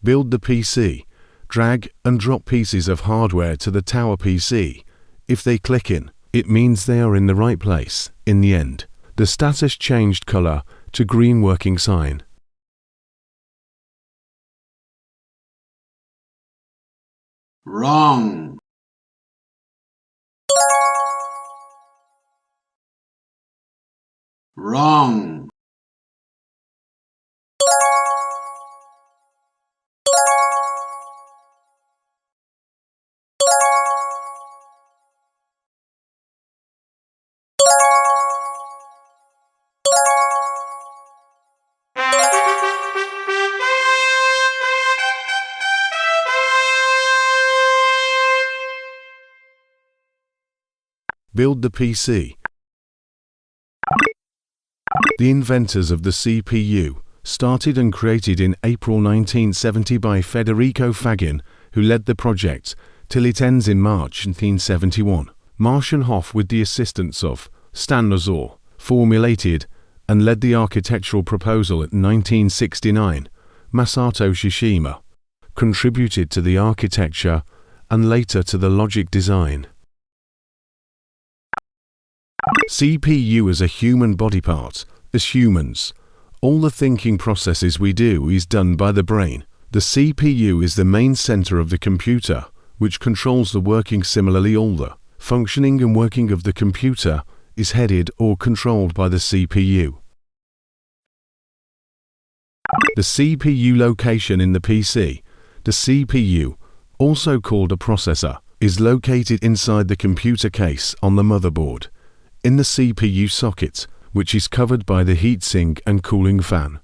Build the PC. Drag and drop pieces of hardware to the tower PC. If they click in, it means they are in the right place. In the end, the status changed color to green working sign. Wrong. Wrong. Build the PC. The inventors of the CPU started and created in April 1970 by Federico Fagin, who led the project till it ends in March 1971. Martian Hoff, with the assistance of Stan Nazor, formulated and led the architectural proposal in 1969. Masato Shishima contributed to the architecture and later to the logic design. CPU is a human body part. As humans, all the thinking processes we do is done by the brain. The CPU is the main center of the computer, which controls the working. Similarly, all the functioning and working of the computer is headed or controlled by the CPU. The CPU location in the PC. The CPU, also called a processor, is located inside the computer case on the motherboard, in the CPU socket, which is covered by the heatsink and cooling fan.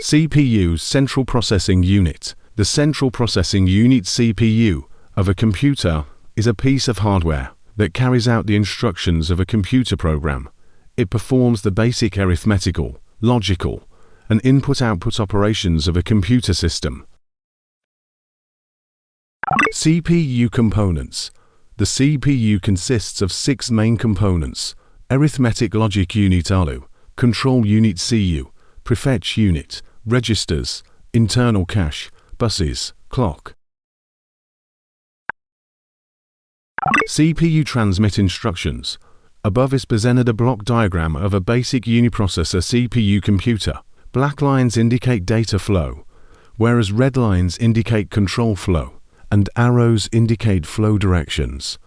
CPU, Central Processing Unit. The Central Processing Unit (CPU) of a computer is a piece of hardware that carries out the instructions of a computer program. It performs the basic arithmetical, logical, and input-output operations of a computer system. CPU components. The CPU consists of 6 main components: Arithmetic Logic Unit (ALU), Control Unit (CU), Prefetch Unit, Registers, Internal Cache, Buses, Clock. CPU transmit instructions. Above is presented a block diagram of a basic uniprocessor CPU computer. Black lines indicate data flow, whereas red lines indicate control flow, and arrows indicate flow directions.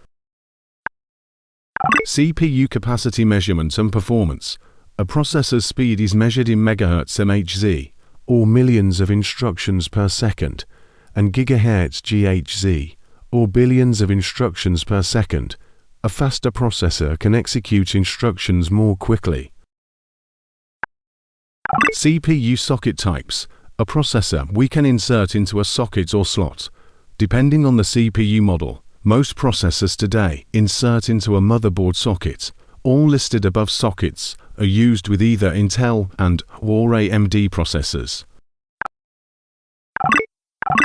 CPU capacity measurement and performance. A processor's speed is measured in megahertz MHz, or millions of instructions per second, and gigahertz GHz, or billions of instructions per second. A faster processor can execute instructions more quickly. CPU socket types. A processor we can insert into a socket or slot. Depending on the CPU model, most processors today insert into a motherboard socket. All listed above sockets are used with either Intel and/or AMD processors.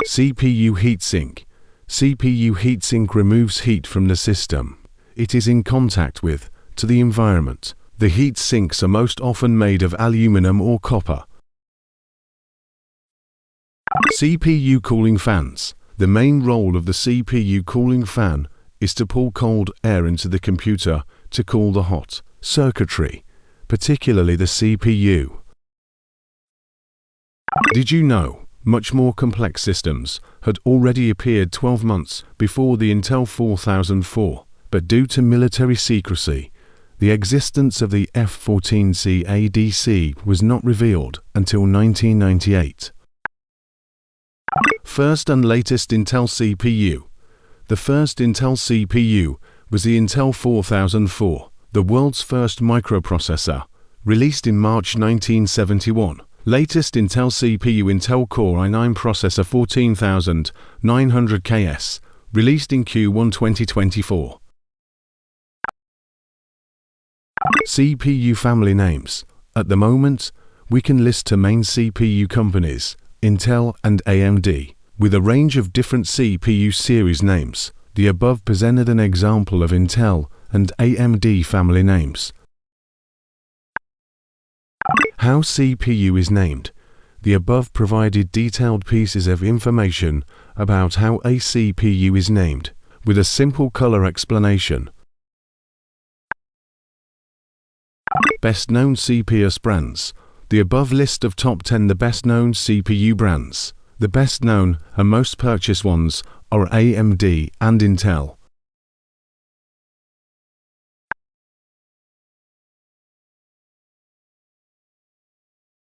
CPU heatsink. CPU heatsink removes heat from the system it is in contact with to the environment. The heat sinks are most often made of aluminum or copper. CPU cooling fans. The main role of the CPU cooling fan is to pull cold air into the computer to cool the hot circuitry, particularly the CPU. Did you know much more complex systems had already appeared 12 months before the Intel 4004, but due to military secrecy, the existence of the F-14C ADC was not revealed until 1998. First and latest Intel CPU. The first Intel CPU was the Intel 4004, the world's first microprocessor, released in March 1971. Latest Intel CPU Intel Core i9 processor 14900KS, released in Q1 2024. CPU family names. At the moment, we can list 2 main CPU companies, Intel and AMD, with a range of different CPU series names. The above presented an example of Intel and AMD family names. How CPU is named. The above provided detailed pieces of information about how a CPU is named, with a simple color explanation. Best known CPU brands. The above list of top 10 the best known CPU brands. The best known and most purchased ones are AMD and Intel.